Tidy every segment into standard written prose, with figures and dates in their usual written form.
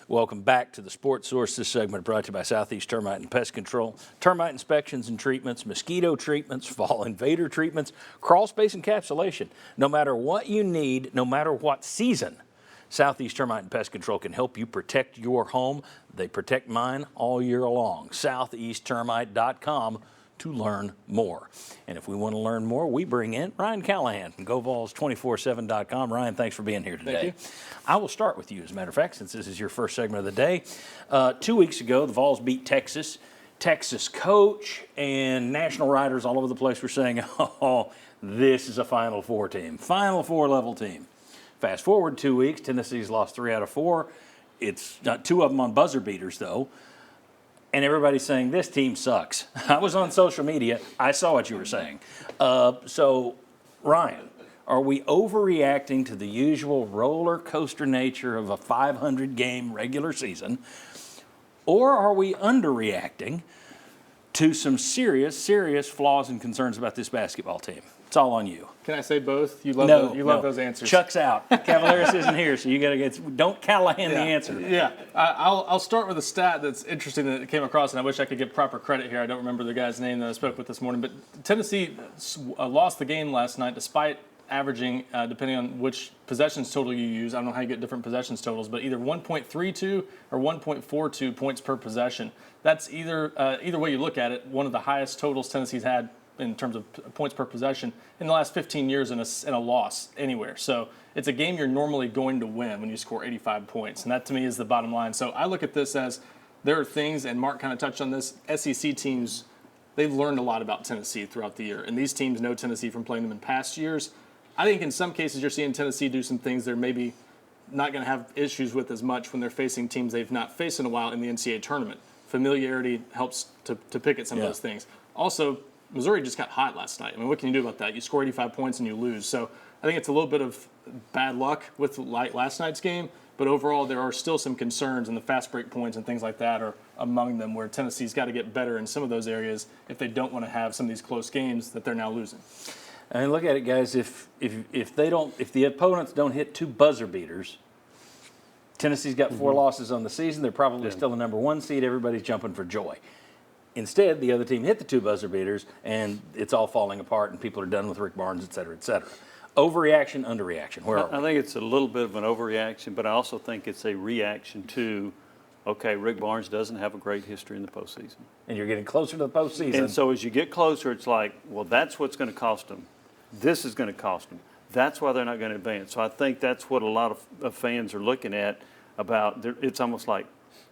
Welcome back to the Sports Source. This segment brought to you by Southeast Termite and Pest Control. Termite inspections and treatments, mosquito treatments, fall invader treatments, crawl space encapsulation. No matter what you need, no matter what season, Southeast Termite and Pest Control can help you protect your home. They protect mine all year long. SoutheastTermite.com to learn more. And if we want to learn more, we bring in Ryan Callahan from GoVols247.com. Ryan, thanks for being here today. Thank you. I will start with you, as a matter of fact, since this is your first segment of the day. 2 weeks ago, the Vols beat Texas. Texas coach and national writers all over the place were saying, oh, this is a Final Four team, Final Four level team. Fast forward 2 weeks, Tennessee's lost 3 out of 4. It's not 2 of them on buzzer beaters, though. And everybody's saying, this team sucks. I was on social media. I saw what you were saying. So, Ryan, are we overreacting to the usual roller coaster nature of a 500-game regular season? Or are we underreacting to some serious, serious flaws and concerns about this basketball team? It's all on you. Can I say both? You love those answers. Chuck's out. Cavaleris isn't here, so you got to get. Don't Callahan the answer. Yeah, I'll start with a stat that's interesting that came across, and I wish I could give proper credit here. I don't remember the guy's name that I spoke with this morning, but Tennessee lost the game last night despite averaging, depending on which possessions total you use. I don't know how you get different possessions totals, but either 1.32 or 1.42 points per possession. That's either way you look at it, one of the highest totals Tennessee's had in terms of points per possession in the last 15 years in a loss anywhere. So it's a game you're normally going to win when you score 85 points. And that, to me, is the bottom line. So I look at this as there are things, and Mark kind of touched on this, SEC teams, they've learned a lot about Tennessee throughout the year. And these teams know Tennessee from playing them in past years. I think in some cases you're seeing Tennessee do some things they're maybe not going to have issues with as much when they're facing teams they've not faced in a while in the NCAA tournament. Familiarity helps to pick at some of those things. Also, Missouri just got hot last night. I mean, what can you do about that? You score 85 points and you lose. So I think it's a little bit of bad luck with last night's game, but overall there are still some concerns, and the fast break points and things like that are among them, where Tennessee's got to get better in some of those areas if they don't want to have some of these close games that they're now losing. And look at it, guys. If the opponents don't hit 2 buzzer beaters, Tennessee's got 4 losses on the season. They're probably still a number 1 seed. Everybody's jumping for joy. Instead, the other team hit the 2 buzzer beaters, and it's all falling apart, and people are done with Rick Barnes, et cetera, et cetera. Overreaction, underreaction. Where are we? I think it's a little bit of an overreaction, but I also think it's a reaction to, okay, Rick Barnes doesn't have a great history in the postseason. And you're getting closer to the postseason. And so as you get closer, it's like, well, that's what's going to cost them. This is going to cost them. That's why they're not going to advance. So I think that's what a lot of fans are looking at about. It's almost like,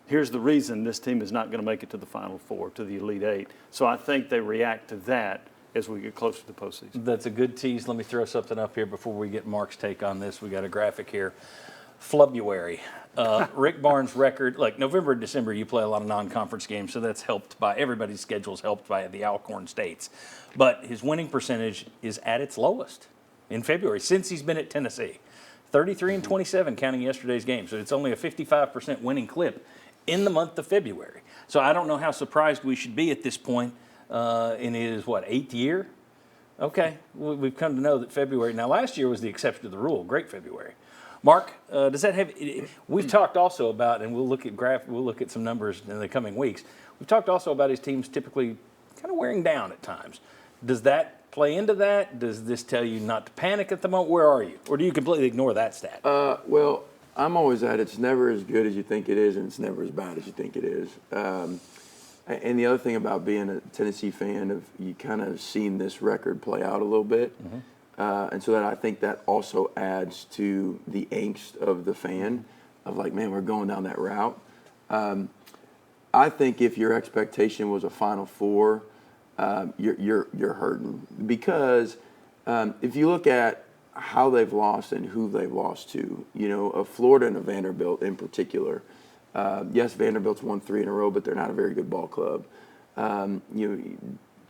here's the reason this team is not going to make it to the Final Four, to the Elite Eight. So I think they react to that as we get closer to the postseason. That's a good tease. Let me throw something up here before we get Mark's take on this. We got a graphic here. Flubruary. Rick Barnes' record, like November and December, you play a lot of non-conference games, so that's helped by everybody's schedule is helped by the Alcorn States. But his winning percentage is at its lowest in February since he's been at Tennessee. 33 and 27 counting yesterday's game. So it's only a 55% winning clip in the month of February. So I don't know how surprised we should be at this point in his, 8th year? Okay, we've come to know that February. Now, last year was the exception to the rule. Great February. Mark, does that have? We've talked also about, and we'll look at some numbers in the coming weeks. We've talked also about his teams typically kind of wearing down at times. Does that play into that? Does this tell you not to panic at the moment? Where are you, or do you completely ignore that stat? Well, I'm always at it's never as good as you think it is, and it's never as bad as you think it is. And the other thing about being a Tennessee fan, you kind of seen this record play out a little bit. And so that I think that also adds to the angst of the fan of like, man, we're going down that route. I think if your expectation was a Final Four, you're hurting because if you look at how they've lost and who they've lost to, a Florida and a Vanderbilt in particular. Yes, Vanderbilt's won 3 in a row, but they're not a very good ball club.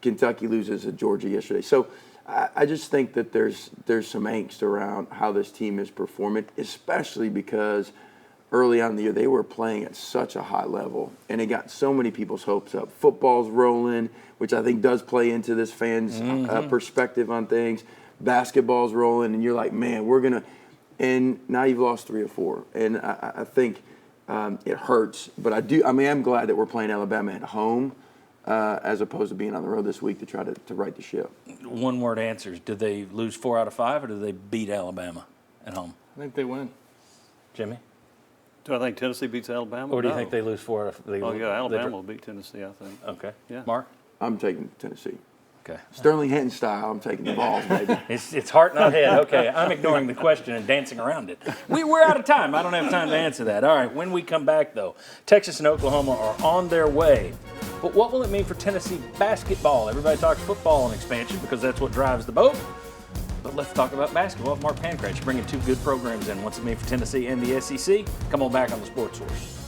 Kentucky loses to Georgia yesterday. So I just think that there's some angst around how this team is performing, especially because early on in the year they were playing at such a high level, and it got so many people's hopes up. Football's rolling, which I think does play into this fan's perspective on things. Basketball's rolling, and you're like, man, we're going to – and now you've lost 3 or 4. And I think it hurts. But I'm glad that we're playing Alabama at home as opposed to being on the road this week to try to right the ship. One word answers. Do they lose 4 out of 5 or do they beat Alabama at home? I think they win. Jimmy? Do I think Tennessee beats Alabama? Or do you No. think they lose 4 out of 5? Oh, yeah, Alabama will beat Tennessee, I think. Okay. Yeah. Mark? I'm taking Tennessee. Okay. Sterling Hinton style, I'm taking the balls, baby. It's heart, not head. Okay, I'm ignoring the question and dancing around it. We're out of time. I don't have time to answer that. All right, when we come back, though, Texas and Oklahoma are on their way. But what will it mean for Tennessee basketball? Everybody talks football and expansion because that's what drives the boat. But let's talk about basketball with Mark Pankratz, bringing 2 good programs in. What's it mean for Tennessee and the SEC? Come on back on the Sports Source.